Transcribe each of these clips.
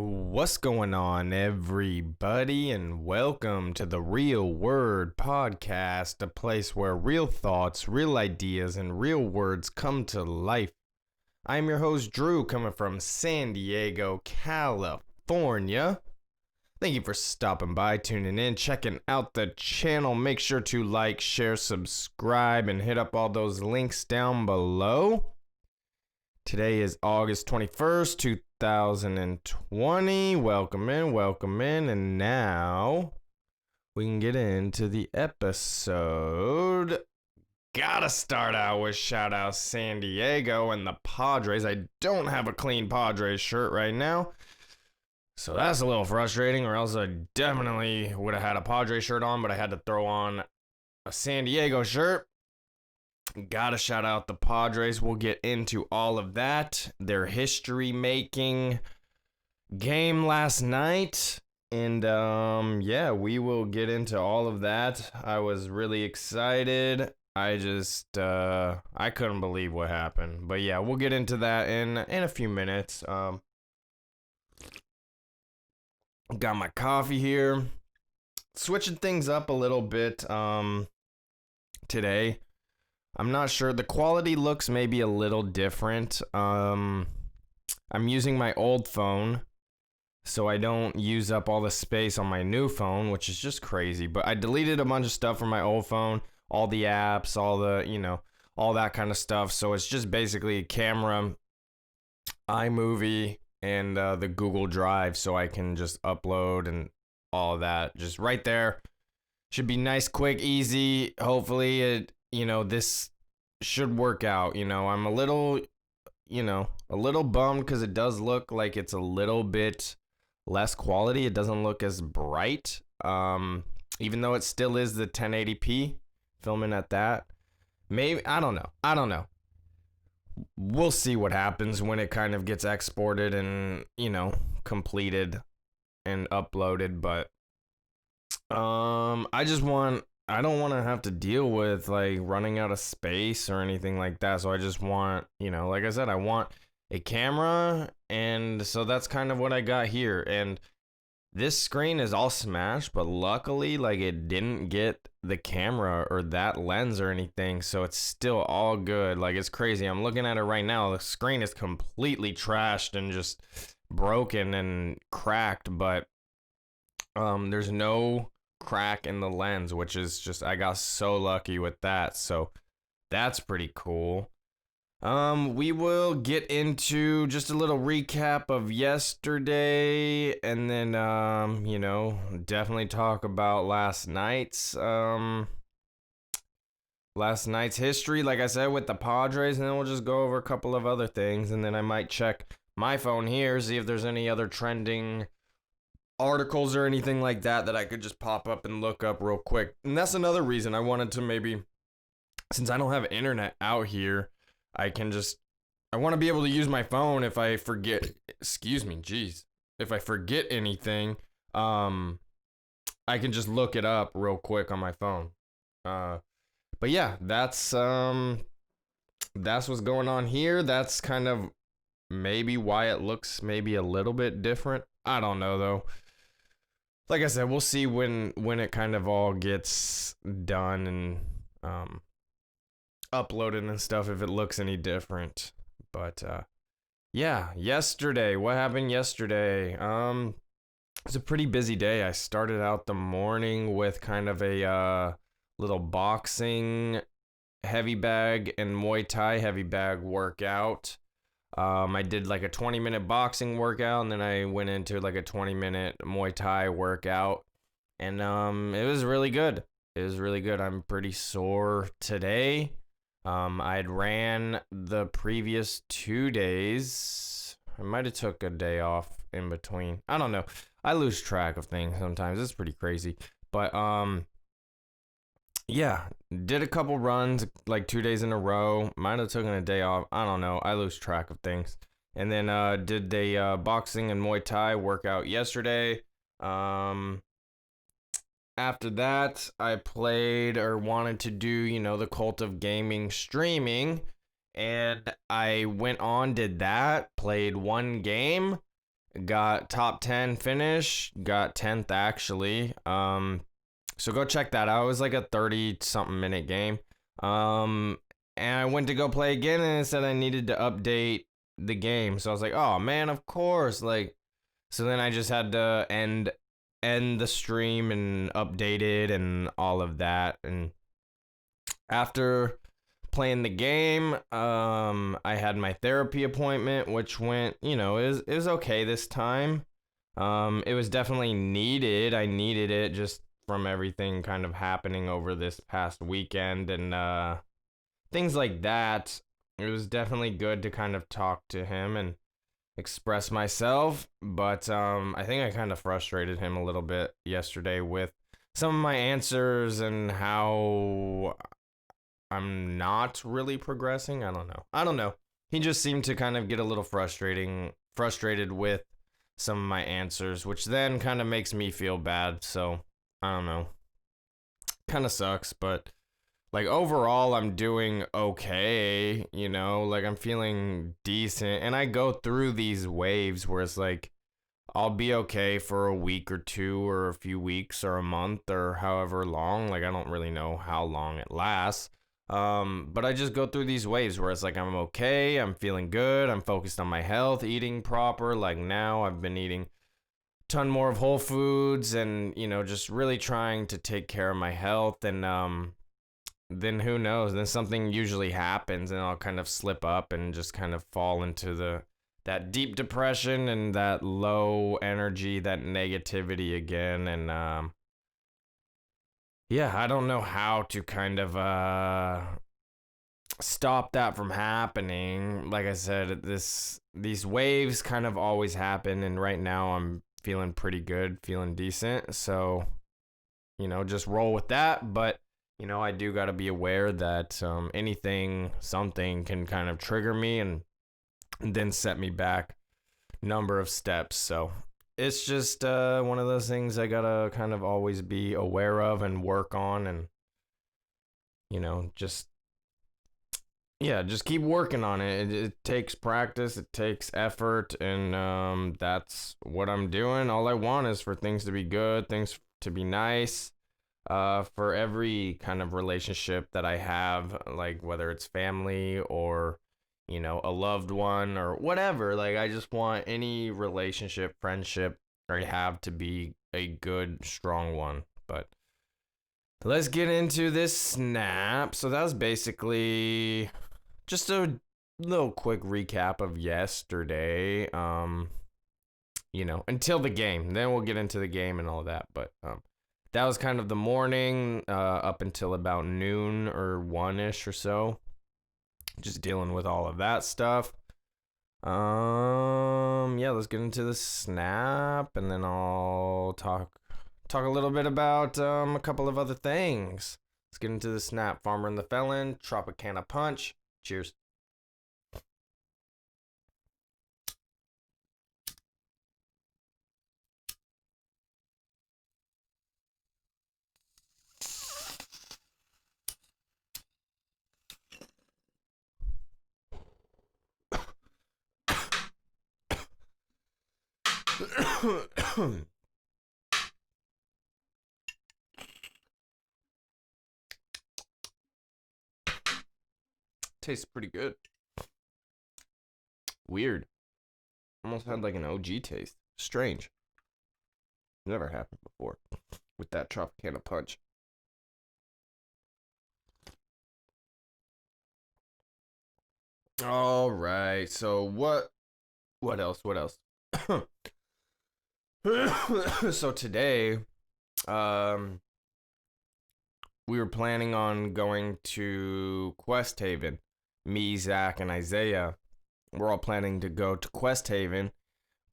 What's going on, everybody, and welcome to the Real Word podcast, a place where real thoughts, real ideas, and real words come to life. I'm your host, Drew, coming from San Diego, California. Thank you for stopping by, tuning in, checking out the channel. Make sure to like, share, subscribe, and hit up all those links down below. Today is August 21st, 2020. Welcome in, and now we can get into the episode. Gotta start out with shout out San Diego and the Padres. I don't have a clean Padres shirt right now, so that's a little frustrating, or else I definitely would have had a Padres shirt on, but I had to throw on a San Diego shirt. Gotta shout out the Padres. We'll get into all of that. Their history-making game last night. And, yeah, we will get into all of that. I was really excited. I couldn't believe what happened. But, yeah, we'll get into that in a few minutes. Got my coffee here. Switching things up a little bit, today. I'm not sure. The quality looks maybe a little different. I'm using my old phone, so I don't use up all the space on my new phone, which is just crazy. But I deleted a bunch of stuff from my old phone, all the apps, all the, all that kind of stuff. So it's just basically a camera, iMovie, and the Google Drive, so I can just upload and all of that just right there. Should be nice, quick, easy. Hopefully it... this should work out. I'm a little bummed because it does look like it's a little bit less quality. It doesn't look as bright, even though it still is the 1080p filming at that. Maybe, I don't know. We'll see what happens when it kind of gets exported and, completed and uploaded, but I don't want to have to deal with like running out of space or anything like that. So I just want, like I said, I want a camera. And so that's kind of what I got here. And this screen is all smashed, but luckily, like, it didn't get the camera or that lens or anything. So it's still all good. Like, it's crazy. I'm looking at it right now. The screen is completely trashed and just broken and cracked, but there's no crack in the lens, which is just, I got so lucky with that. So that's pretty cool. We will get into just a little recap of yesterday, and then definitely talk about last night's history, like I said, with the Padres, and then we'll just go over a couple of other things, and then I might check my phone here, see if there's any other trending articles or anything like that I could just pop up and look up real quick. And that's another reason I wanted to, maybe, since I don't have internet out here, I want to be able to use my phone if I forget, if I forget anything, I can just look it up real quick on my phone. But yeah, that's what's going on here. That's kind of maybe why it looks maybe a little bit different. I don't know though. Like I said, we'll see when it kind of all gets done and uploaded and stuff, if it looks any different. But yeah, yesterday, what happened yesterday? It's a pretty busy day. I started out the morning with kind of a little boxing heavy bag and Muay Thai heavy bag workout. I did like a 20-minute boxing workout, and then I went into like a 20-minute Muay Thai workout, and it was really good. I'm pretty sore today. I'd ran the previous 2 days. I might have took a day off in between. I don't know. I lose track of things sometimes. It's pretty crazy. But yeah, did a couple runs like 2 days in a row. Might have taken a day off. I don't know. I lose track of things. And then did the boxing and Muay Thai workout yesterday. After that, I played or wanted to do, the cult of gaming streaming. And I went on, did that, played one game. got top 10 finish, got 10th actually. So go check that out. It was like a 30 something minute game. Um, and I went to go play again and it said I needed to update the game. So I was like, oh man, of course. Like, so then I just had to end the stream and update it and all of that. And after playing the game, I had my therapy appointment, which went, it was okay this time. It was definitely needed. I needed it just from everything kind of happening over this past weekend and things like that. It was definitely good to kind of talk to him and express myself, but I think I kind of frustrated him a little bit yesterday with some of my answers and how I'm not really progressing. I don't know. He just seemed to kind of get a little frustrated with some of my answers, which then kind of makes me feel bad. So, I don't know. Kind of sucks, but like overall I'm doing okay, like I'm feeling decent and I go through these waves where it's like I'll be okay for a week or two or a few weeks or a month or however long. Like I don't really know how long it lasts. But I just go through these waves where it's like I'm okay, I'm feeling good, I'm focused on my health, eating proper. Like now I've been eating a ton more of whole foods and, just really trying to take care of my health and then who knows? Then something usually happens and I'll kind of slip up and just kind of fall into that deep depression and that low energy, that negativity again. And yeah, I don't know how to kind of stop that from happening. Like I said, these waves kind of always happen, and right now I'm feeling pretty good, feeling decent. So, just roll with that. But I do got to be aware that something can kind of trigger me and then set me back number of steps. So it's just one of those things I gotta kind of always be aware of and work on, and just just keep working on it. It takes practice, it takes effort, and that's what I'm doing. All I want is for things to be good, things to be nice. For every kind of relationship that I have, like whether it's family or, a loved one or whatever, like I just want any relationship, friendship I have to be a good, strong one. But let's get into this snap. So that was basically just a little quick recap of yesterday. Until the game. Then we'll get into the game and all that. But that was kind of the morning up until about noon or 1-ish or so. Just dealing with all of that stuff. Yeah, let's get into the snap and then I'll talk a little bit about a couple of other things. Let's get into the snap. Farmer and the Felon, Tropicana Punch. Cheers. Tastes pretty good. Weird. Almost had like an OG taste. Strange. Never happened before with that Tropicana Punch. All right. So what else? What else? So today, we were planning on going to Quest Haven. Me, Zach, and Isaiah. We're all planning to go to Quest Haven,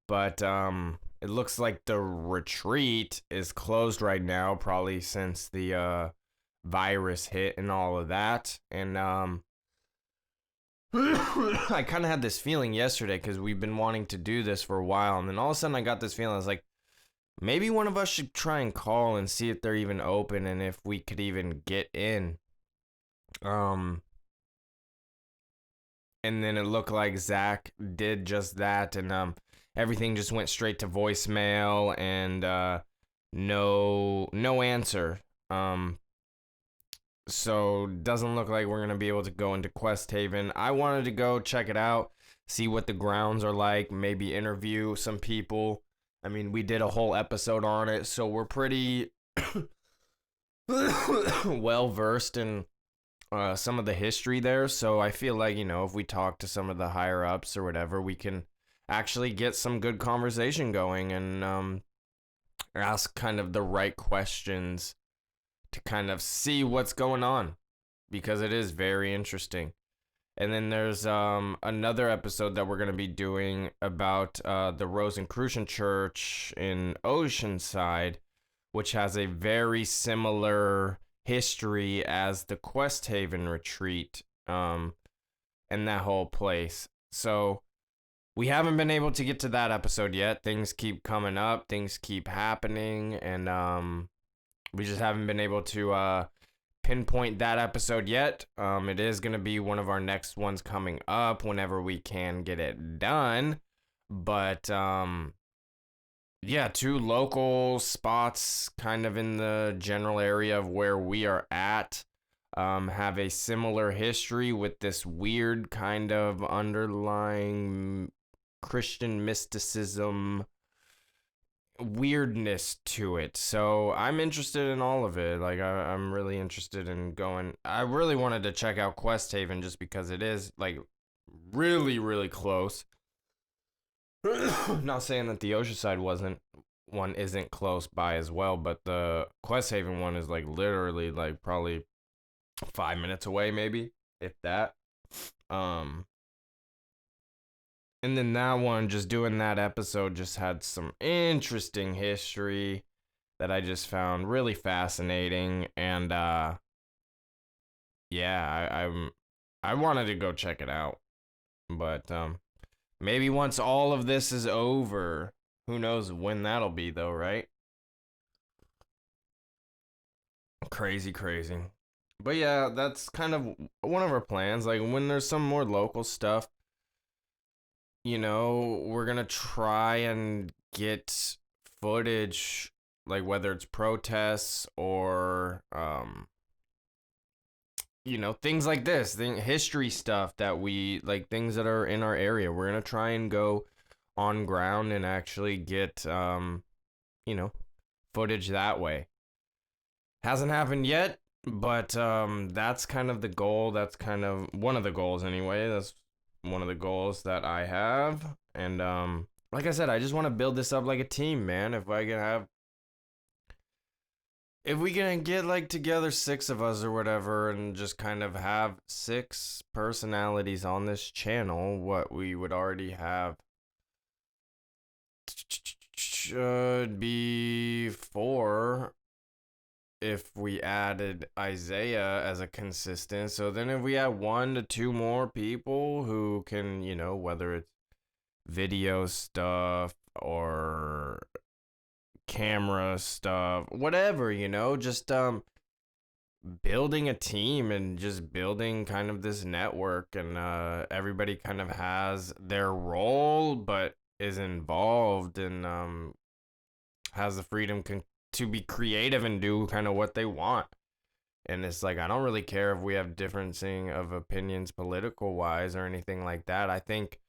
but it looks like the retreat is closed right now, probably since the virus hit and all of that. And I kind of had this feeling yesterday because we've been wanting to do this for a while, and then all of a sudden I got this feeling. I was like, maybe one of us should try and call and see if they're even open and if we could even get in. And then it looked like Zach did just that, and everything just went straight to voicemail and no answer. So doesn't look like we're gonna be able to go into Quest Haven. I wanted to go check it out, see what the grounds are like, maybe interview some people. I mean, we did a whole episode on it, so we're pretty well versed in some of the history there. So I feel like, if we talk to some of the higher ups or whatever, we can actually get some good conversation going and ask kind of the right questions to kind of see what's going on, because it is very interesting. And then there's another episode that we're going to be doing about the Rosicrucian Church in Oceanside, which has a very similar history as the Quest Haven retreat and that whole place. So we haven't been able to get to that episode yet. Things keep coming up, things keep happening, and we just haven't been able to pinpoint that episode yet. It is going to be one of our next ones coming up whenever we can get it done. But yeah, 2 local spots kind of in the general area of where we are at have a similar history with this weird kind of underlying Christian mysticism weirdness to it. So I'm interested in all of it. Like I'm really interested in going. I really wanted to check out Quest Haven just because it is like really, really close. Not saying that the Oceanside one isn't close by as well, but the Quest Haven one is like literally like probably 5 minutes away, maybe, if that. And then that one, just doing that episode, just had some interesting history that I just found really fascinating. And yeah, I wanted to go check it out. But maybe once all of this is over, who knows when that'll be though, right? Crazy, crazy. But yeah, that's kind of one of our plans. Like when there's some more local stuff, we're gonna try and get footage, like whether it's protests or things like this, history stuff that we like, things that are in our area. We're gonna try and go on ground and actually get footage that way. Hasn't happened yet, but that's kind of the goal. That's kind of one of the goals anyway. That's one of the goals that I have. And like I said, I just want to build this up like a team, man. If we can get like together 6 of us or whatever and just kind of have 6 personalities on this channel, what we would already have should be 4 if we added Isaiah as a consistent. So then if we have 1 to 2 more people who can, whether it's video stuff or camera stuff, whatever, just building a team and just building kind of this network, and everybody kind of has their role but is involved and has the freedom to be creative and do kind of what they want. And it's like, I don't really care if we have differencing of opinions political wise or anything like that. I think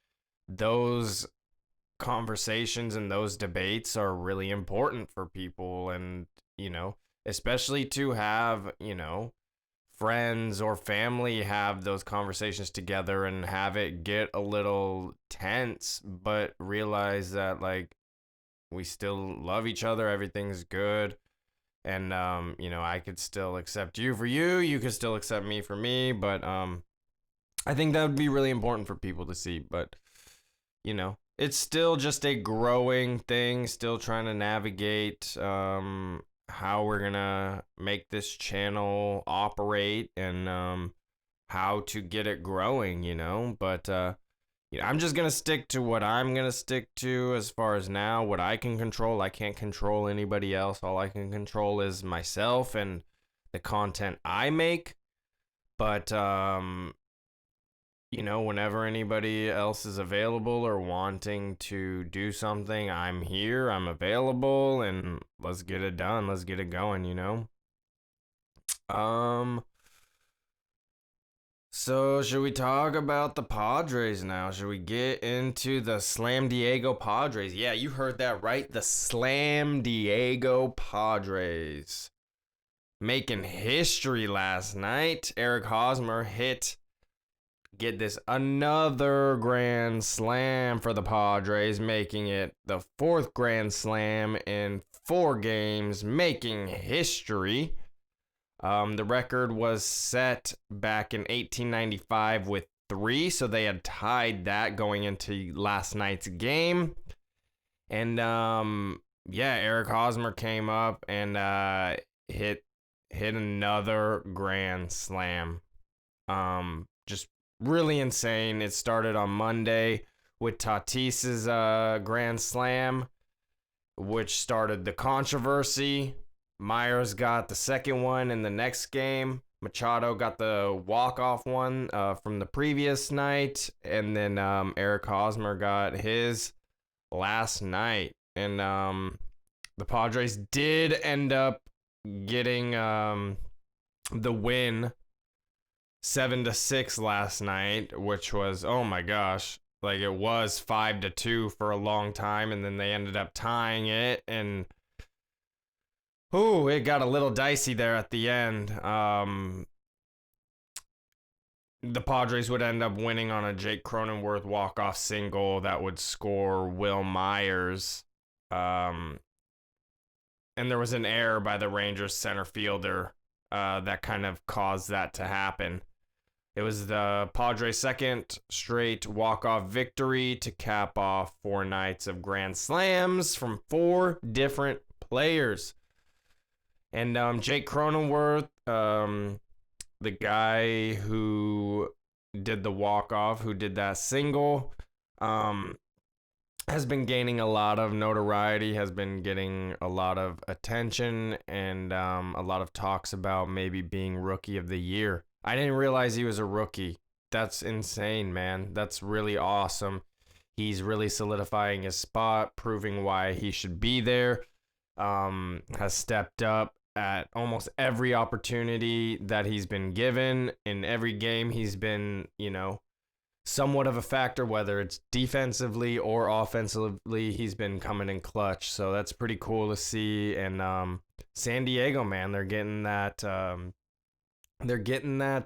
those conversations and those debates are really important for people, and especially to have friends or family have those conversations together and have it get a little tense, but realize that like we still love each other, everything's good, and I could still accept you for you, you could still accept me for me. But I think that would be really important for people to see. But it's still just a growing thing, still trying to navigate how we're gonna make this channel operate and how to get it growing, but I'm just gonna stick to what I'm gonna stick to as far as now, what I can control. I can't control anybody else. All I can control is myself and the content I make. But whenever anybody else is available or wanting to do something, I'm here, I'm available, and let's get it done. Let's get it going. Um, so should we talk about the Padres now? Should we get into the Slam Diego Padres? Yeah, you heard that right. The Slam Diego Padres making history last night. Eric Hosmer hit, get this, another grand slam for the Padres, making it the fourth grand slam in 4 games, making history. The record was set back in 1895 with 3, so they had tied that going into last night's game. And yeah, Eric Hosmer came up and hit another grand slam. Just really insane. It started on Monday with Tatis's grand slam, which started the controversy. Myers got the second one in the next game. Machado got the walk-off one from the previous night. And then Eric Hosmer got his last night. And the Padres did end up getting the win 7-6 last night, which was, oh my gosh, like it was 5-2 for a long time, and then they ended up tying it, and it got a little dicey there at the end. The Padres would end up winning on a Jake Cronenworth walk-off single that would score Will Myers. And there was an error by the Rangers center fielder that kind of caused that to happen. It was the Padres' second straight walk-off victory to cap off 4 nights of grand slams from 4 different players. And Jake Cronenworth, the guy who did the walk-off, who did that single, has been gaining a lot of notoriety, has been getting a lot of attention, and a lot of talks about maybe being Rookie of the Year. I didn't realize he was a rookie. That's insane, man. That's really awesome. He's really solidifying his spot, proving why he should be there. Has stepped up at almost every opportunity that he's been given. In every game, he's been, somewhat of a factor, whether it's defensively or offensively. He's been coming in clutch. So that's pretty cool to see. And San Diego, man, they're getting that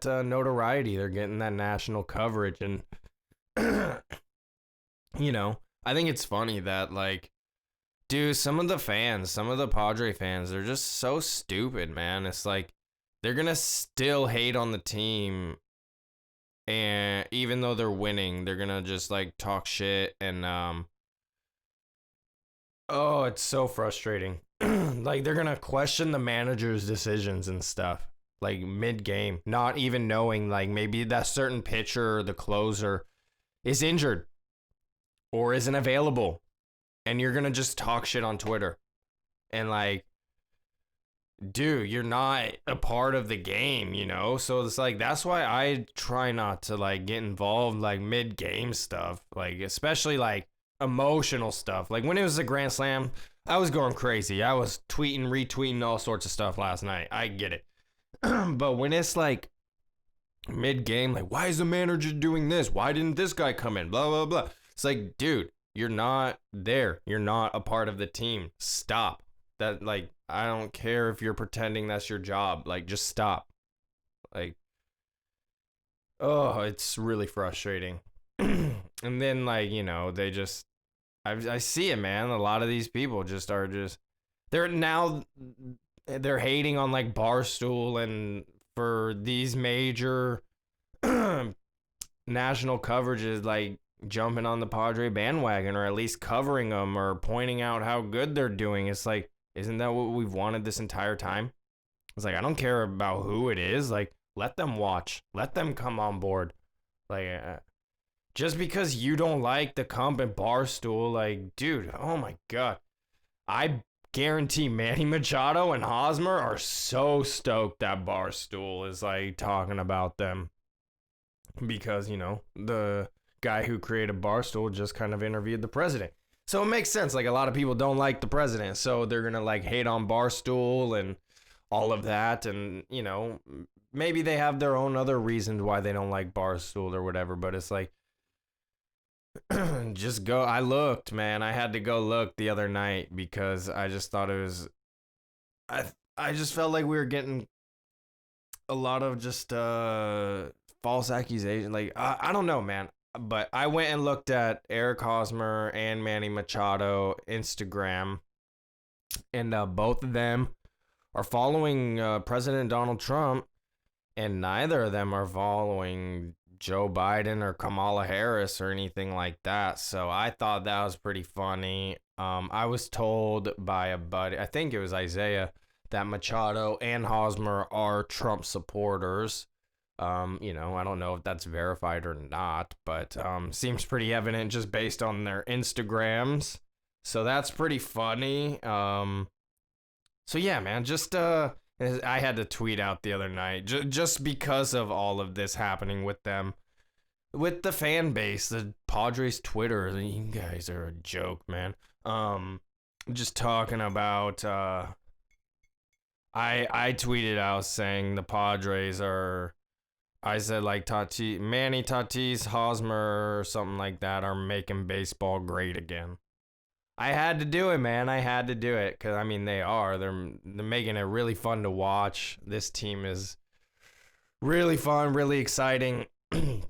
notoriety. They're getting that national coverage. And, I think it's funny that, like, dude, some of the Padre fans, they're just so stupid, man. It's like they're going to still hate on the team. And even though they're winning, they're going to just, like, talk shit. And, it's so frustrating. Like, they're going to question the manager's decisions and stuff, like, mid-game, not even knowing, like, maybe that certain pitcher or the closer is injured or isn't available. And you're going to just talk shit on Twitter. And, like, dude, you're not a part of the game, So it's like, that's why I try not to, like, get involved, like, mid-game stuff. Like, especially, like, emotional stuff. Like, when it was a grand slam, I was going crazy. I was tweeting, retweeting all sorts of stuff last night. I get it. But when it's, like, mid-game, like, why is the manager doing this? Why didn't this guy come in? Blah, blah, blah. It's like, dude, you're not there. You're not a part of the team. Stop. That, like, I don't care if you're pretending that's your job. Like, just stop. Like, it's really frustrating. And then, like, they just, I see it, man. A lot of these people they're hating on, like, Barstool and for these major national coverages, like, jumping on the Padre bandwagon, or at least covering them or pointing out how good they're doing. It's like, isn't that what we've wanted this entire time? It's like, I don't care about who it is. Like, let them watch. Let them come on board. Like, just because you don't like the comp and Barstool, like, dude, oh my God. I guarantee Manny Machado and Hosmer are so stoked that Barstool is, like, talking about them. because, the guy who created Barstool just kind of interviewed the president. So it makes sense. Like, a lot of people don't like the president, so they're going to like hate on Barstool and all of that. And, maybe they have their own other reasons why they don't like Barstool or whatever, but it's like, just go. I looked, man. I had to go look the other night because I just thought it was. I just felt like we were getting a lot of just false accusation. Like I don't know, man. But I went and looked at Eric Hosmer and Manny Machado Instagram, and both of them are following President Donald Trump, and neither of them are following Joe Biden or Kamala Harris or anything like that. So I thought that was pretty funny. I was told by a buddy, I think it was Isaiah, that Machado and Hosmer are Trump supporters. I don't know if that's verified or not, but seems pretty evident just based on their Instagrams. So that's pretty funny. So yeah, man, just I had to tweet out the other night just because of all of this happening with them, with the fan base, the Padres Twitter. You guys are a joke, man. Just talking about. I tweeted out saying the Padres are. I said like Manny Tatis, Hosmer, or something like that are making baseball great again. I had to do it, man. I had to do it because I mean they are. They're making it really fun to watch. This team is really fun, really exciting, and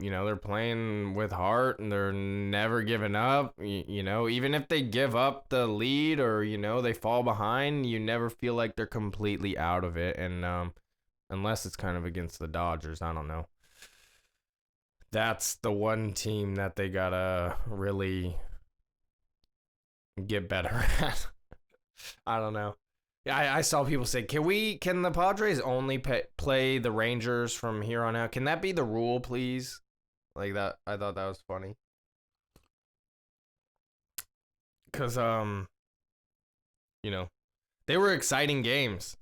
they're playing with heart and they're never giving up. Even if they give up the lead or they fall behind, you never feel like they're completely out of it. And unless it's kind of against the Dodgers, I don't know. That's the one team that they gotta really get better at. I don't know. Yeah, I saw people say, can the Padres only play the Rangers from here on out? Can that be the rule, please? Like that, I thought that was funny. Cause they were exciting games.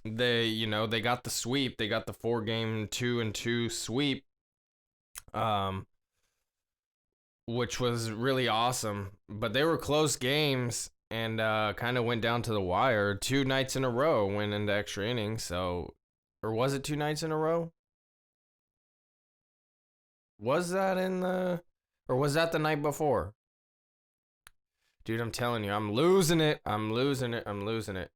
They got the sweep. They got the 4-game 2-2 sweep. Which was really awesome. But they were close games and kind of went down to the wire. 2 nights in a row went into extra innings. So, or was it 2 nights in a row? Was that or was that the night before? Dude, I'm telling you, I'm losing it. I'm losing it. I'm losing it.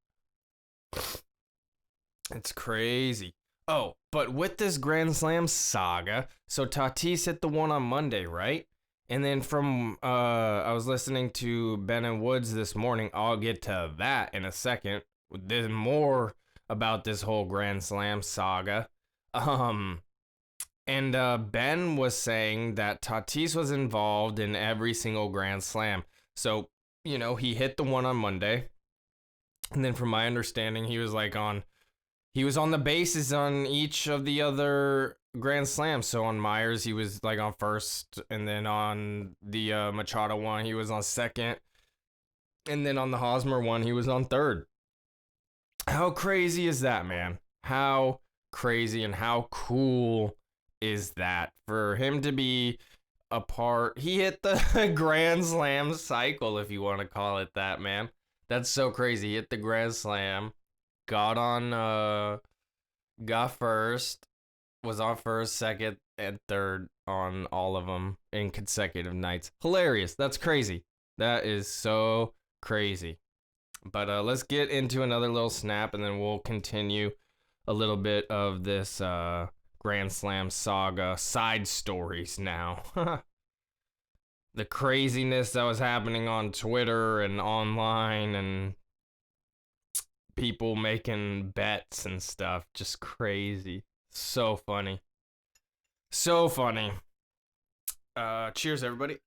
It's crazy. Oh, but with this Grand Slam saga, so Tatis hit the one on Monday, right? And then from I was listening to Ben and Woods this morning. I'll get to that in a second. There's more about this whole Grand Slam saga. And Ben was saying that Tatis was involved in every single Grand Slam. So, he hit the one on Monday. And then from my understanding, he was on the bases on each of the other Grand Slams. So on Myers, he was like on first, and then on the Machado one, he was on second, and then on the Hosmer one, he was on third. How crazy is that, man? How crazy and how cool is that for him to be a part? He hit the Grand Slam cycle, if you want to call it that, man. That's so crazy. He hit the Grand Slam, got first, was on first, second, and third on all of them in consecutive nights. Hilarious. That's crazy. That is so crazy. But let's get into another little snap, and then we'll continue a little bit of this Grand Slam saga side stories now. The craziness that was happening on Twitter and online, and people making bets and stuff. Just crazy. So funny. So funny. Cheers, everybody.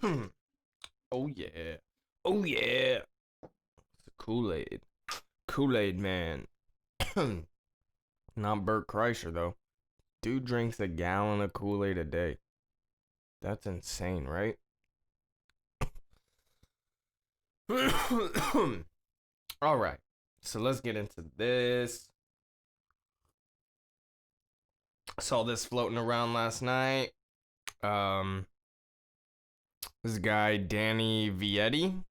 Oh yeah. Oh yeah. It's a Kool-Aid. Kool-Aid man. Not Bert Kreischer though. Dude drinks a gallon of Kool-Aid a day. That's insane, right? All right. So let's get into this. Saw this floating around last night. Um, this guy Danny Vietti.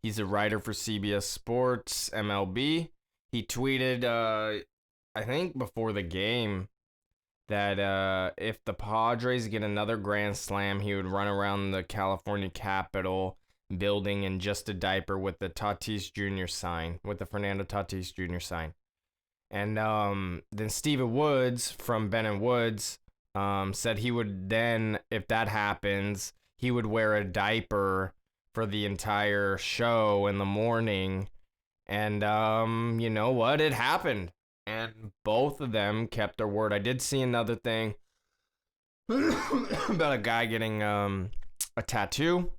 He's a writer for CBS Sports MLB. He tweeted, I think before the game, that if the Padres get another grand slam, he would run around the California Capitol building in just a diaper with the Tatis Jr. sign, with the Fernando Tatis Jr. sign. And then Stephen Woods from Ben and Woods said he would then, if that happens, he would wear a diaper for the entire show in the morning. And you know what? It happened. And both of them kept their word. I did see another thing about a guy getting a tattoo.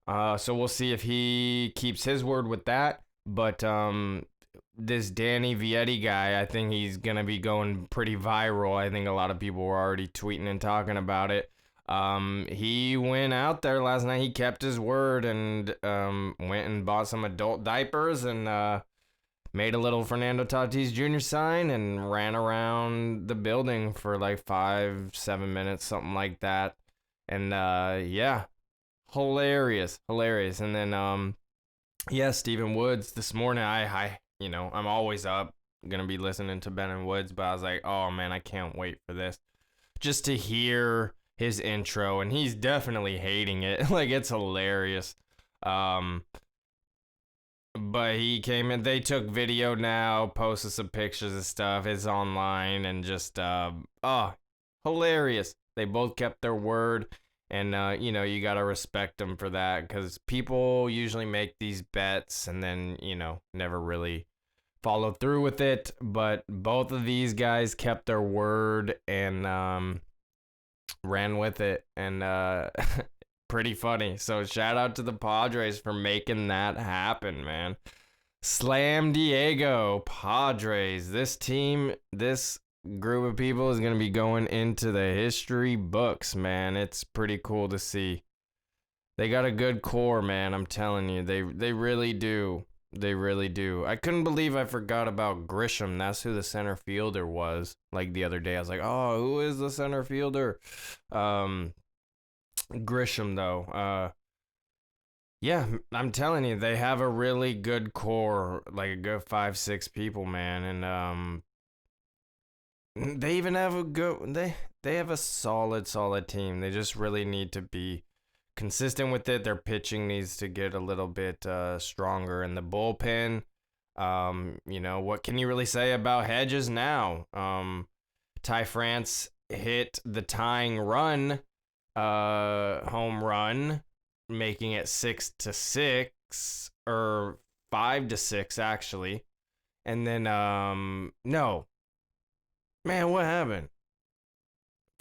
So we'll see if he keeps his word with that. But this Danny Vietti guy, I think he's going to be going pretty viral. I think a lot of people were already tweeting and talking about it. He went out there last night. He kept his word and went and bought some adult diapers and made a little Fernando Tatis Jr. sign and ran around the building for like 5-7 minutes, something like that. And yeah, hilarious. And then yeah, Stephen Woods this morning. I'm always up, gonna be listening to Ben and Woods, but I was like, oh man, I can't wait for this, just to hear his intro, and he's definitely hating it. Like, it's hilarious. But he came in, they took video now, posted some pictures and stuff. It's online and just hilarious. They both kept their word, and you gotta respect them for that, because people usually make these bets and then never really follow through with it. But both of these guys kept their word and ran with it, and pretty funny. So shout out to the Padres for making that happen, man. Slam Diego Padres. This team, this group of people is going to be going into the history books, man. It's pretty cool to see. They got a good core, man. I'm telling you. They really do. They really do. I couldn't believe I forgot about Grisham. That's who the center fielder was. Like the other day, I was like, oh, who is the center fielder? Grisham, though. Yeah, I'm telling you, they have a really good core, like a good 5-6 people, man. And they even have they have a solid team. They just really need to be consistent with it. Their pitching needs to get a little bit stronger in the bullpen. What can you really say about Hedges now? Ty France hit the tying run, home run, making it 6-6 or 5-6 actually. And then no. Man, what happened?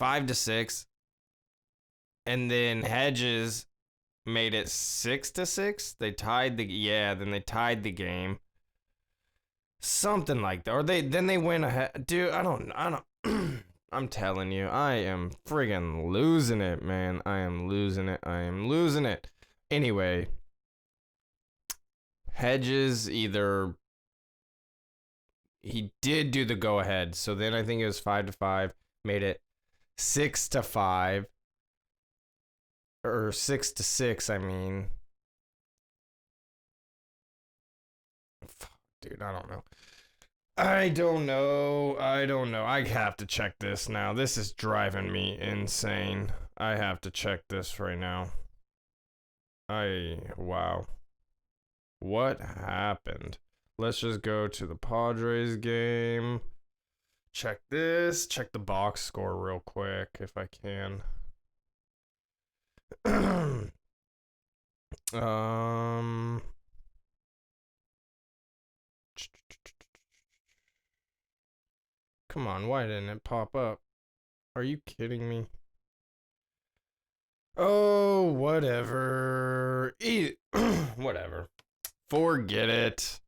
5-6. And then Hedges made it 6-6. Then they tied the game. Something like that. Or they went ahead. Dude, I don't I'm telling you, I am friggin' losing it, man. I am losing it. Anyway, Hedges he did do the go ahead. So then I think it was 5-5, made it 6-5 or 6-6. I mean, fuck, dude, I don't know. I don't know. I have to check this now. This is driving me insane. I have to check this right now. Wow. What happened? Let's just go to the Padres game. Check this. Check the box score real quick if I can. Come on, why didn't it pop up? Are you kidding me? Oh, whatever. Whatever. Forget it.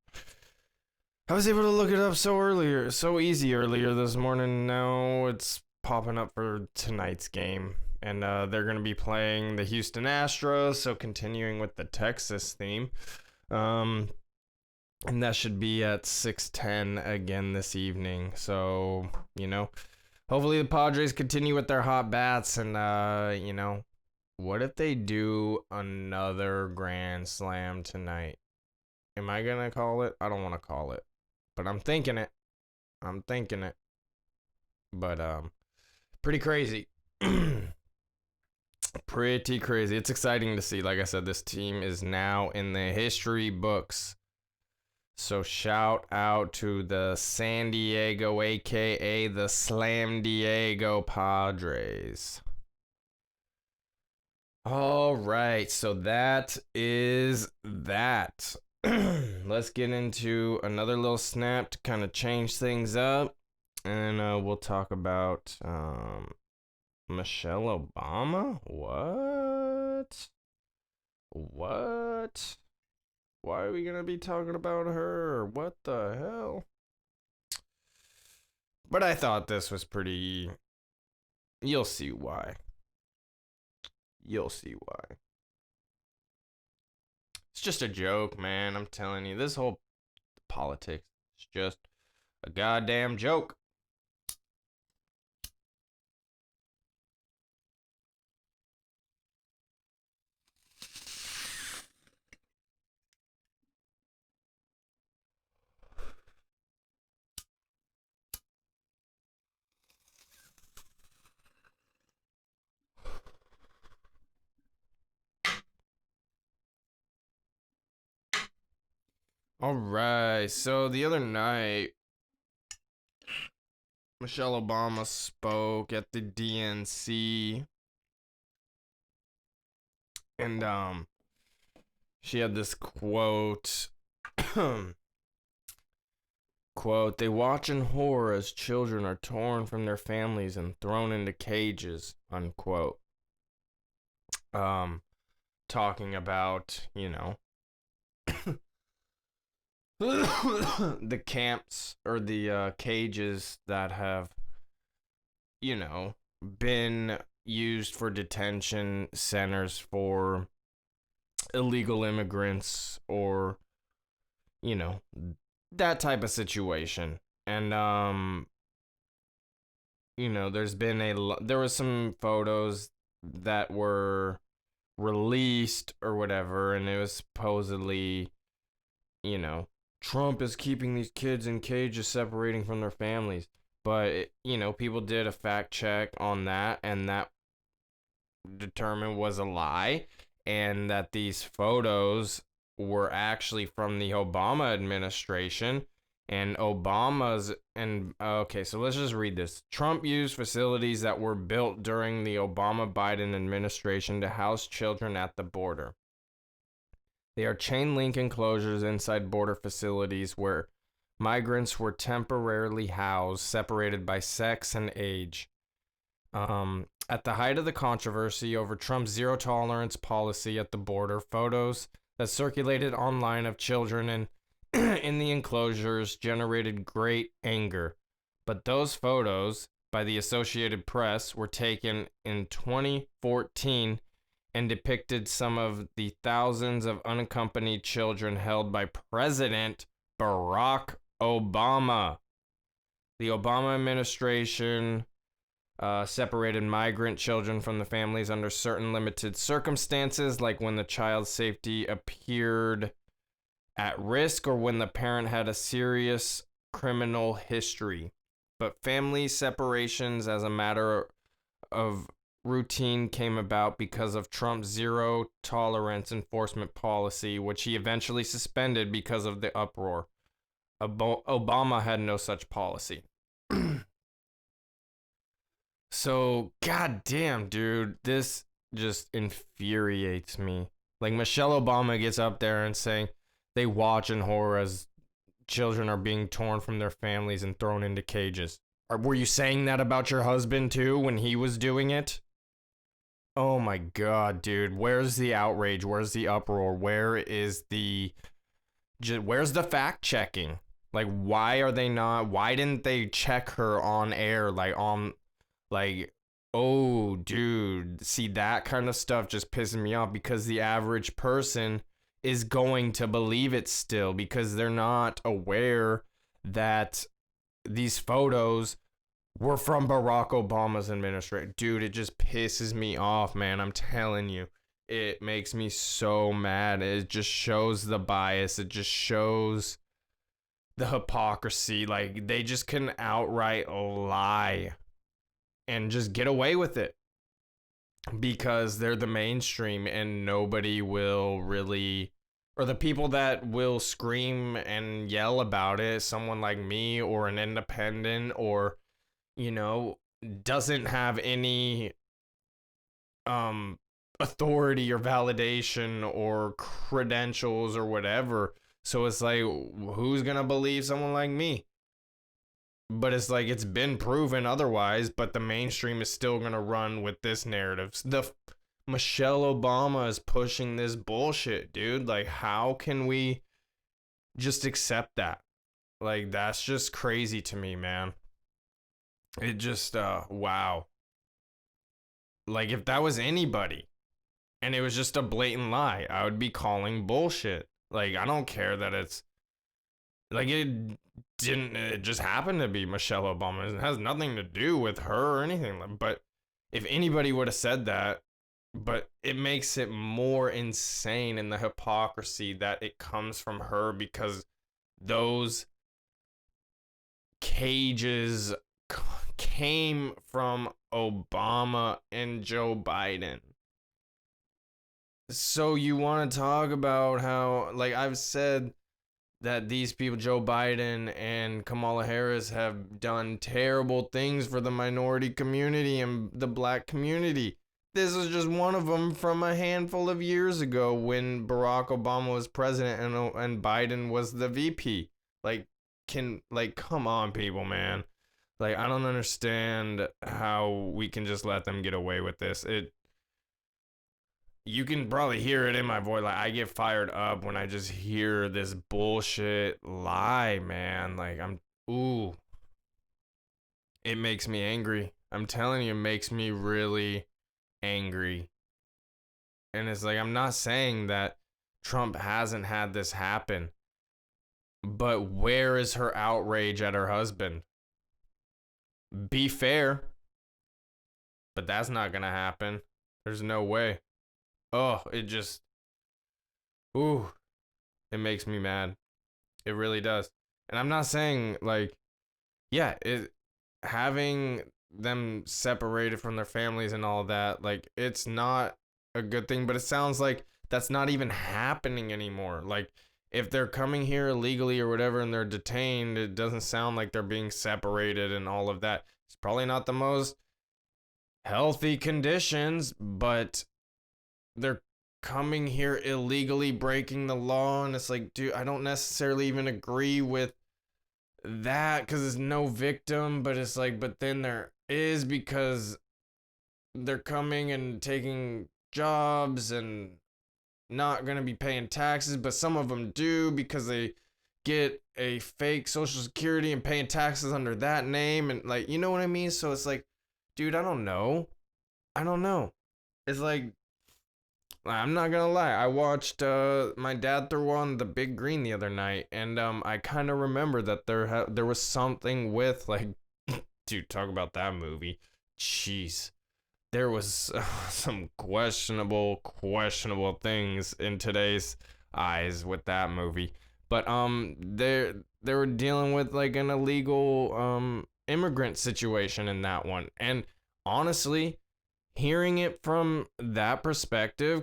I was able to look it up so easy earlier this morning. Now it's popping up for tonight's game. And they're going to be playing the Houston Astros, so continuing with the Texas theme. And that should be at 6:10 again this evening. So, hopefully the Padres continue with their hot bats. And, what if they do another grand slam tonight? Am I going to call it? I don't want to call it. But I'm thinking it. But pretty crazy. Pretty crazy. It's exciting to see. Like I said, this team is now in the history books. So shout out to the San Diego, aka the Slam Diego Padres. All right, so that is that. Let's get into another little snap to kind of change things up. And we'll talk about Michelle Obama. What? Why are we going to be talking about her? What the hell? But I thought this was pretty... You'll see why. It's just a joke, man. I'm telling you, this whole politics is just a goddamn joke. All right, so the other night, Michelle Obama spoke at the DNC, and she had this quote. Quote, "They watch in horror as children are torn from their families and thrown into cages," unquote. Talking about, the camps or the cages that have, been used for detention centers for illegal immigrants or, that type of situation. And, there was some photos that were released or whatever, and it was supposedly, Trump is keeping these kids in cages, separating from their families. But, people did a fact check on that, and that determined was a lie, and that these photos were actually from the Obama administration. And okay, so let's just read this. Trump used facilities that were built during the Obama-Biden administration to house children at the border. They are chain link enclosures inside border facilities where migrants were temporarily housed, separated by sex and age. At the height of the controversy over Trump's zero tolerance policy at the border, photos that circulated online of children in the enclosures generated great anger. But those photos, by the Associated Press, were taken in 2014 and depicted some of the thousands of unaccompanied children held by President Barack Obama. The Obama administration separated migrant children from the families under certain limited circumstances, like when the child's safety appeared at risk or when the parent had a serious criminal history. But family separations as a matter of routine came about because of Trump's zero tolerance enforcement policy, which he eventually suspended because of the uproar. Obama had no such policy. So, goddamn, dude, this just infuriates me. Like, Michelle Obama gets up there and saying they watch in horror as children are being torn from their families and thrown into cages. Were you saying that about your husband, too, when he was doing it? Oh my god, dude. Where's the outrage? Where's the uproar? Where's the fact checking? Like, why didn't they check her on air? Like, oh, dude. See, that kind of stuff just pisses me off because the average person is going to believe it still because they're not aware that these photos were from Barack Obama's administration. Dude, it just pisses me off, man. I'm telling you. It makes me so mad. It just shows the bias. It just shows the hypocrisy. Like, they just can outright lie and just get away with it because they're the mainstream and nobody will really, or the people that will scream and yell about it, someone like me or an independent or, you know, doesn't have any authority or validation or credentials or whatever. So it's like, who's gonna believe someone like me? But it's like, it's been proven otherwise, but the mainstream is still gonna run with this narrative. Michelle Obama is pushing this bullshit, dude. Like, how can we just accept that? Like, that's just crazy to me, man. It just wow. Like, if that was anybody and it was just a blatant lie, I would be calling bullshit. Like, I don't care that it's like it just happened to be Michelle Obama. It has nothing to do with her or anything. But if anybody would have said that, but it makes it more insane in the hypocrisy that it comes from her because those cages came from Obama and Joe Biden. So you want to talk about how, like I've said, that these people, Joe Biden and Kamala Harris, have done terrible things for the minority community and the black community. This is just one of them from a handful of years ago when Barack Obama was president and Biden was the VP. Come on, people, man. Like, I don't understand how we can just let them get away with this. You can probably hear it in my voice. Like, I get fired up when I just hear this bullshit lie, man. Like, ooh, it makes me angry. I'm telling you, it makes me really angry. And it's like, I'm not saying that Trump hasn't had this happen, but where is her outrage at her husband? Be fair, but that's not gonna happen. There's no way. Oh, ooh, it makes me mad. It really does. And I'm not saying, like, yeah, having them separated from their families and all that, like, it's not a good thing, but it sounds like that's not even happening anymore. Like, if they're coming here illegally or whatever and they're detained, it doesn't sound like they're being separated and all of that. It's probably not the most healthy conditions, but they're coming here illegally, breaking the law. And it's like, dude, I don't necessarily even agree with that because there's no victim, but it's like, but then there is because they're coming and taking jobs and not going to be paying taxes, but some of them do because they get a fake social security and paying taxes under that name. And, like, you know what I mean? So it's like, dude, I don't know. It's like, I'm not gonna lie. I watched my dad threw on The Big Green the other night, and I kind of remember that there was something with, like, dude, talk about that movie. Jeez, there was some questionable things in today's eyes with that movie. But they were dealing with, like, an illegal immigrant situation in that one, and honestly, hearing it from that perspective,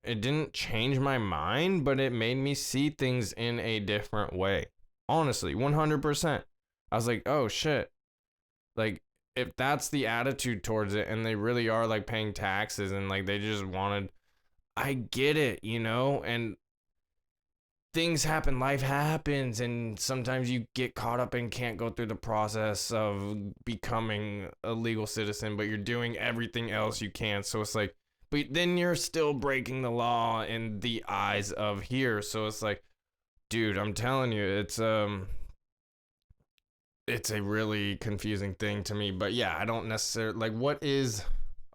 it didn't change my mind, but it made me see things in a different way. Honestly, 100%. I was like, oh shit. Like, if that's the attitude towards it and they really are, like, paying taxes and, like, they just wanted, I get it, you know? And things happen, life happens, and sometimes you get caught up and can't go through the process of becoming a legal citizen, but you're doing everything else you can. So it's like, but then you're still breaking the law in the eyes of here. So it's like, dude, I'm telling you, it's a really confusing thing to me. But yeah, I don't necessarily like, what is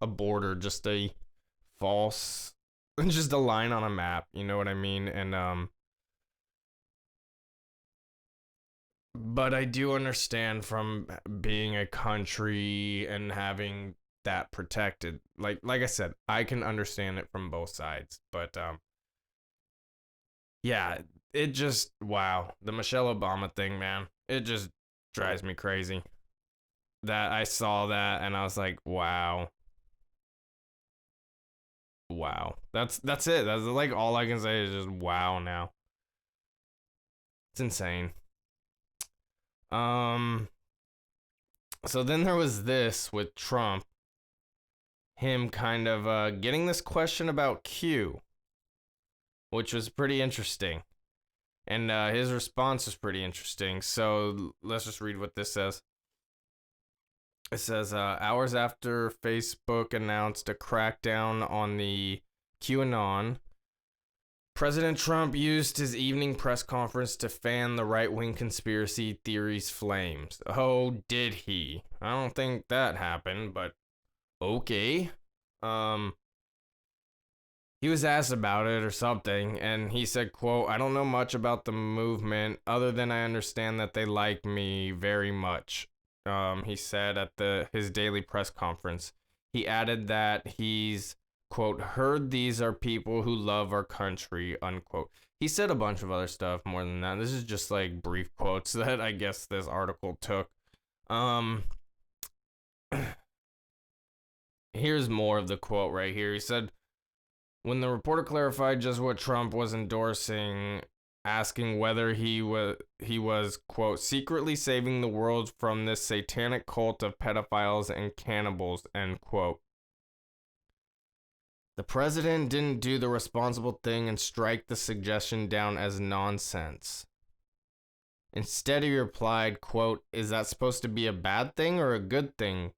a border? Just a false, just a line on a map, you know what I mean? And but I do understand from being a country and having that protected. Like I said, I can understand it from both sides. But yeah, it just, wow, the Michelle Obama thing, man. It just drives me crazy. That I saw that and I was like, wow. Wow. That's it. That's like all I can say is just wow now. It's insane. Um so then there was this with Trump, him kind of getting this question about Q, which was pretty interesting. And his response was pretty interesting. So let's just read what this says. It says, hours after Facebook announced a crackdown on the QAnon, President Trump used his evening press conference to fan the right-wing conspiracy theories flames. Oh, did he? I don't think that happened, but okay. He was asked about it or something, and he said, quote, I don't know much about the movement other than I understand that they like me very much. He said at his daily press conference. He added that he's, quote, heard these are people who love our country, unquote. He said a bunch of other stuff more than that. This is just like brief quotes that I guess this article took. Here's more of the quote right here. He said, when the reporter clarified just what Trump was endorsing, asking whether he was, quote, secretly saving the world from this satanic cult of pedophiles and cannibals, end quote. The president didn't do the responsible thing and strike the suggestion down as nonsense. Instead, he replied, quote, is that supposed to be a bad thing or a good thing?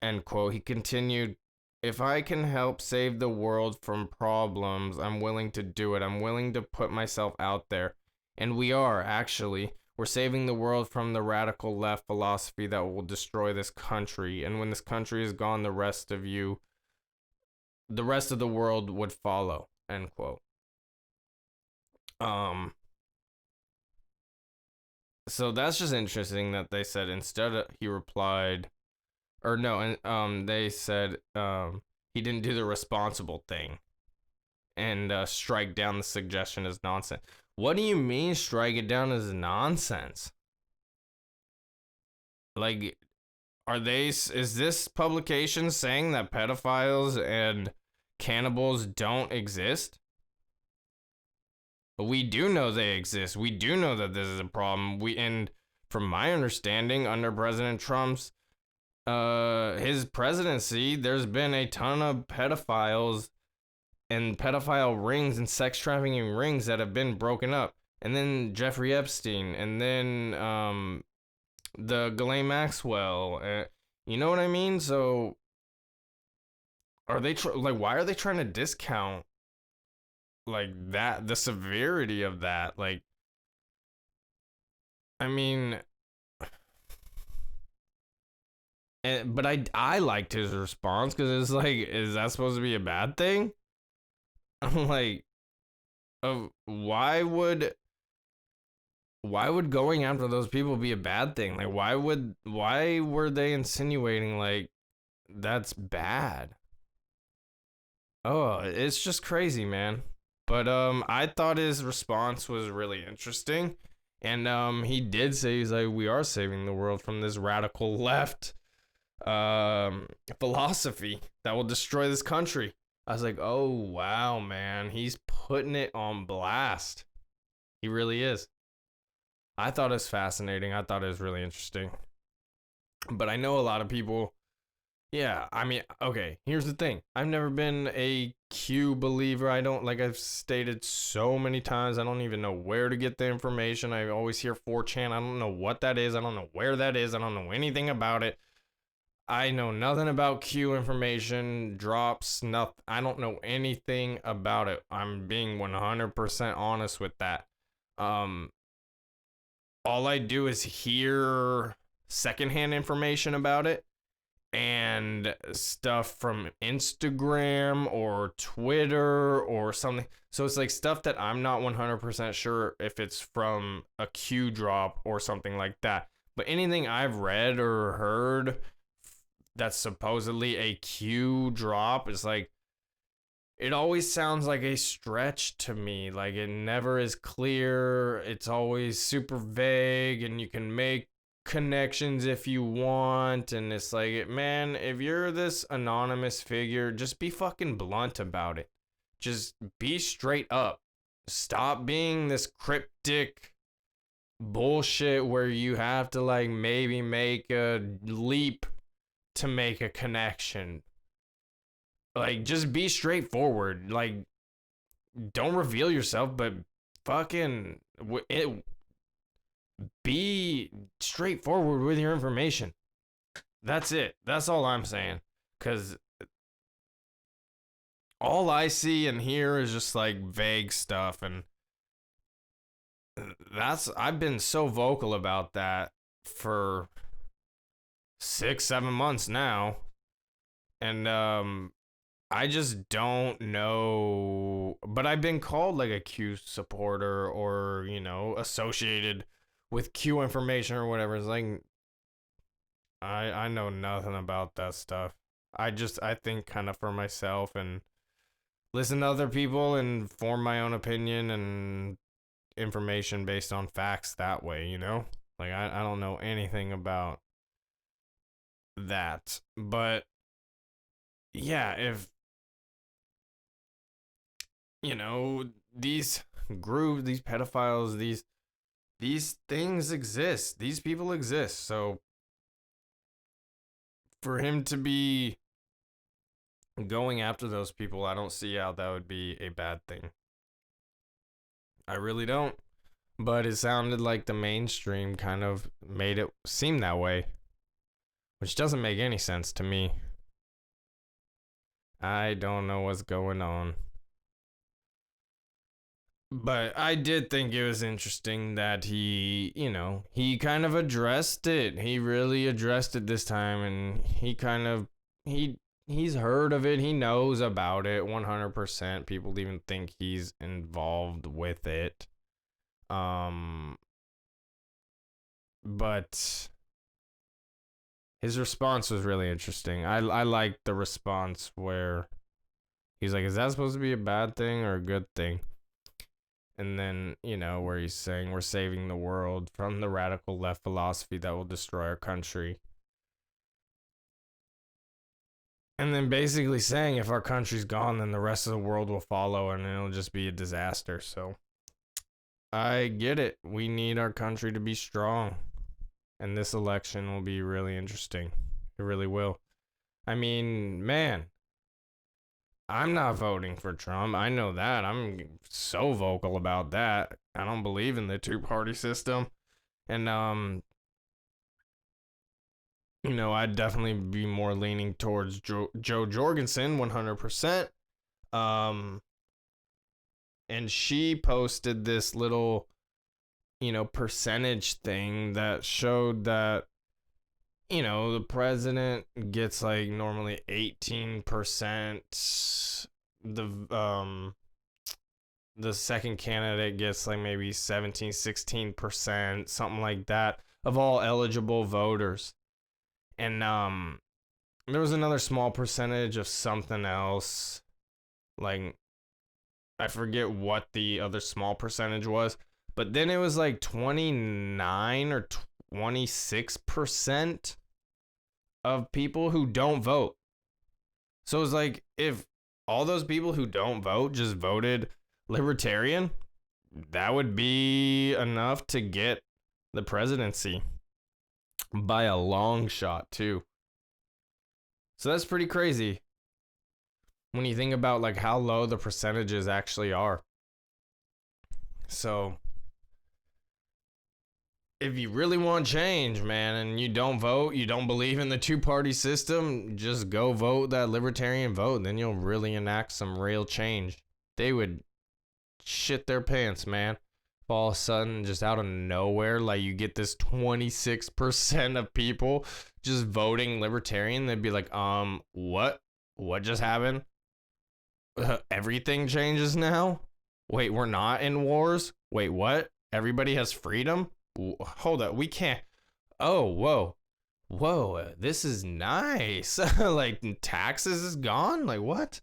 End quote. He continued, if I can help save the world from problems, I'm willing to do it. I'm willing to put myself out there. And we are, actually. We're saving the world from the radical left philosophy that will destroy this country. And when this country is gone, the rest of the world would follow. End quote. So that's just interesting that they said he replied, or no, and they said he didn't do the responsible thing and strike down the suggestion as nonsense. What do you mean strike it down as nonsense? Like, is this publication saying that pedophiles and cannibals don't exist? We do know they exist. We do know that this is a problem. And from my understanding, under President Trump's his presidency, there's been a ton of pedophiles and pedophile rings and sex trafficking rings that have been broken up. And then Jeffrey Epstein, and then the Ghislaine Maxwell. You know what I mean? So are they why are they trying to discount like that, the severity of that? Like, I mean, but I liked his response because it's like, is that supposed to be a bad thing? I'm like, why would going after those people be a bad thing? Like, why were they insinuating like that's bad? Oh, it's just crazy, man. But I thought his response was really interesting, and he did say, he's like, we are saving the world from this radical left philosophy that will destroy this country. I was like, oh wow, man, he's putting it on blast. He really is. I thought it was fascinating. I thought it was really interesting. But I know a lot of people Yeah, I mean, okay, here's the thing. I've never been a Q believer. I don't, like I've stated so many times, I don't even know where to get the information. I always hear 4chan. I don't know what that is. I don't know where that is. I don't know anything about it. I know nothing about Q information, drops, nothing. I don't know anything about it. I'm being 100% honest with that. Um, all I do is hear secondhand information about it and stuff from Instagram or Twitter or something. So it's like stuff that I'm not 100% sure if it's from a Q drop or something like that. But anything I've read or heard that's supposedly a Q drop is like, it always sounds like a stretch to me. Like it never is clear. It's always super vague, and you can make connections if you want. And it's like, man, if you're this anonymous figure, just be fucking blunt about it. Just be straight up. Stop being this cryptic bullshit where you have to like maybe make a leap to make a connection. Like, just be straightforward. Like, don't reveal yourself, but fucking be straightforward with your information. That's it. That's all I'm saying. Because all I see and hear is just like vague stuff. And I've been so vocal about that for 6, 7 months now. And I just don't know. But I've been called like a Q supporter or, associated with Q information or whatever. It's like, I know nothing about that stuff. I think kind of for myself and listen to other people and form my own opinion and information based on facts that way. Like, I don't know anything about that. But yeah, if these groups, these pedophiles, these things exist. These people exist. So for him to be going after those people, I don't see how that would be a bad thing. I really don't. But it sounded like the mainstream kind of made it seem that way, which doesn't make any sense to me. I don't know what's going on. But I did think it was interesting that he kind of addressed it. He really addressed it this time, and he's heard of it. He knows about it 100%. People even think he's involved with it. But his response was really interesting. I liked the response where he's like, "Is that supposed to be a bad thing or a good thing?" And then, where he's saying we're saving the world from the radical left philosophy that will destroy our country. And then basically saying if our country's gone, then the rest of the world will follow and it'll just be a disaster. So I get it. We need our country to be strong. And this election will be really interesting. It really will. I mean, man, I'm not voting for Trump. I know that. I'm so vocal about that. I don't believe in the two-party system. And I'd definitely be more leaning towards Jo Jorgensen 100%. Um and she posted this little percentage thing that showed that the president gets like normally 18%. The second candidate gets like maybe 17, 16%, something like that, of all eligible voters. And there was another small percentage of something else. Like, I forget what the other small percentage was, but then it was like 29 or 26% of people who don't vote. So it's like, if all those people who don't vote just voted libertarian, that would be enough to get the presidency by a long shot, too. So that's pretty crazy when you think about like how low the percentages actually are. So if you really want change, man, and you don't vote, you don't believe in the two-party system, just go vote that libertarian vote. Then you'll really enact some real change. They would shit their pants, man. If all of a sudden, just out of nowhere, like you get this 26% of people just voting libertarian, they'd be like, what? What just happened? Everything changes now? Wait, we're not in wars? Wait, what? Everybody has freedom? Hold up, we can't. Oh, whoa, this is nice. Like taxes is gone? Like what?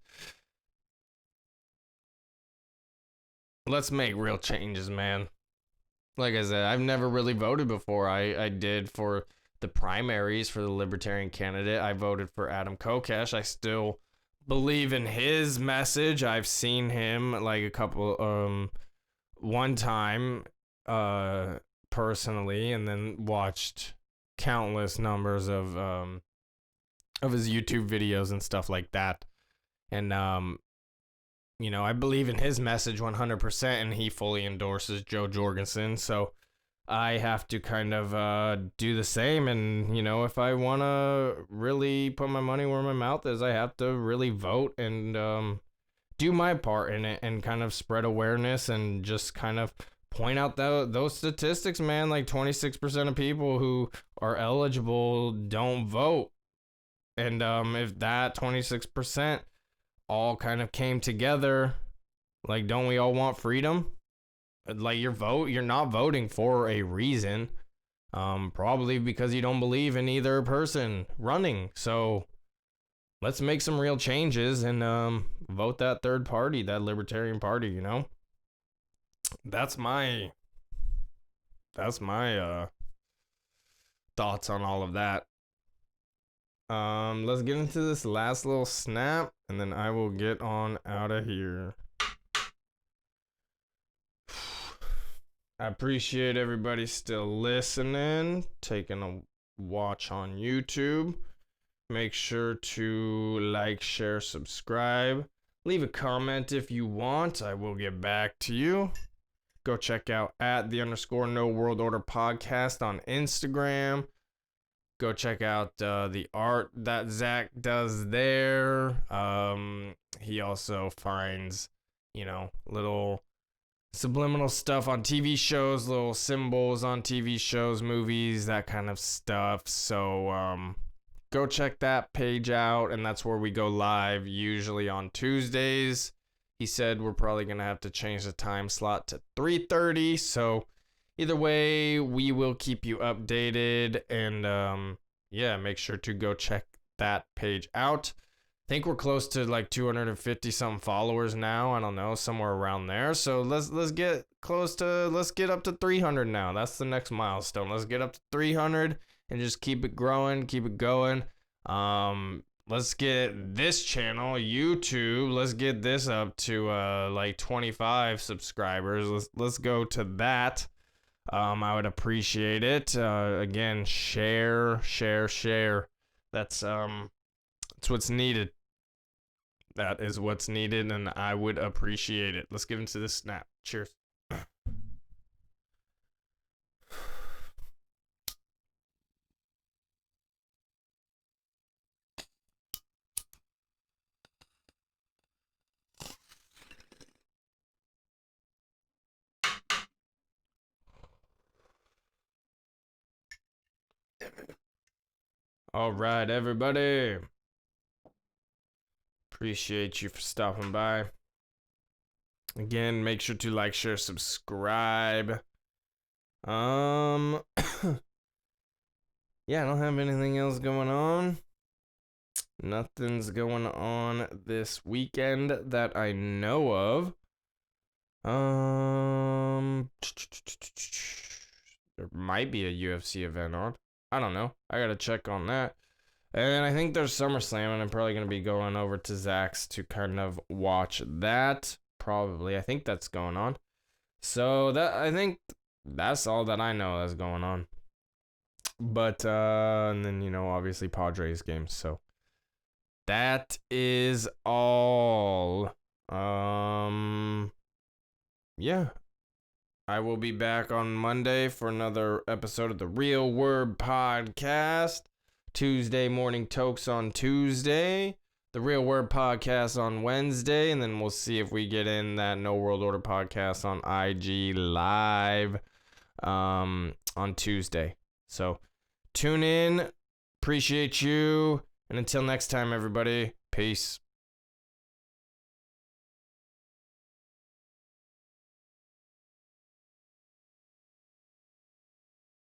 Let's make real changes, man. Like I said, I've never really voted before. I did for the primaries for the libertarian candidate. I voted for Adam Kokesh. I still believe in his message. I've seen him like a couple one time personally, and then watched countless numbers of his YouTube videos and stuff like that. And you know, I believe in his message 100%, and he fully endorses Joe Jorgensen. So I have to kind of do the same. And, you know, if I want to really put my money where my mouth is, I have to really vote and do my part in it and kind of spread awareness and just kind of point out those statistics, man. Like 26% of people who are eligible don't vote. And if that 26% all kind of came together, like, don't we all want freedom? Like, you're not voting for a reason, probably because you don't believe in either person running. So let's make some real changes and vote that third party, that libertarian party, you know. That's my thoughts on all of that. Let's get into this last little snap, and then I will get on out of here. I appreciate everybody still listening, taking a watch on YouTube. Make sure to like, share, subscribe. Leave a comment if you want. I will get back to you. Go check out @the_No World Order podcast on Instagram. Go check out the art that Zach does there. He also finds, you know, little subliminal stuff on TV shows, little symbols on TV shows, movies, that kind of stuff. So go check that page out, and that's where we go live, usually on Tuesdays. He said we're probably going to have to change the time slot to 3:30, so either way, we will keep you updated, and yeah, make sure to go check that page out. I think we're close to like 250 some followers now. I don't know, somewhere around there. So let's get up to 300 now. That's the next milestone. Let's get up to 300 and just keep it growing, keep it going. Let's get this channel, YouTube, let's get this up to like 25 subscribers. Let's go to that. I would appreciate it. Again, share. That's what's needed. That is what's needed, and I would appreciate it. Let's get into this snap. Cheers. All right, everybody. Appreciate you for stopping by. Again, make sure to like, share, subscribe. Yeah, I don't have anything else going on. Nothing's going on this weekend that I know of. There might be a UFC event on. I don't know. I gotta check on that. And I think there's SummerSlam, and I'm probably going to be going over to Zach's to kind of watch that. Probably. I think that's going on. So I think that's all that I know that's going on. But, and then, you know, obviously Padres games. So that is all. Yeah. I will be back on Monday for another episode of the Real WerD Podcast. Tuesday morning tokes on Tuesday. The Real WerD Podcast on Wednesday. And then we'll see if we get in that No World Order Podcast on IG Live on Tuesday. So tune in. Appreciate you. And until next time, everybody, peace.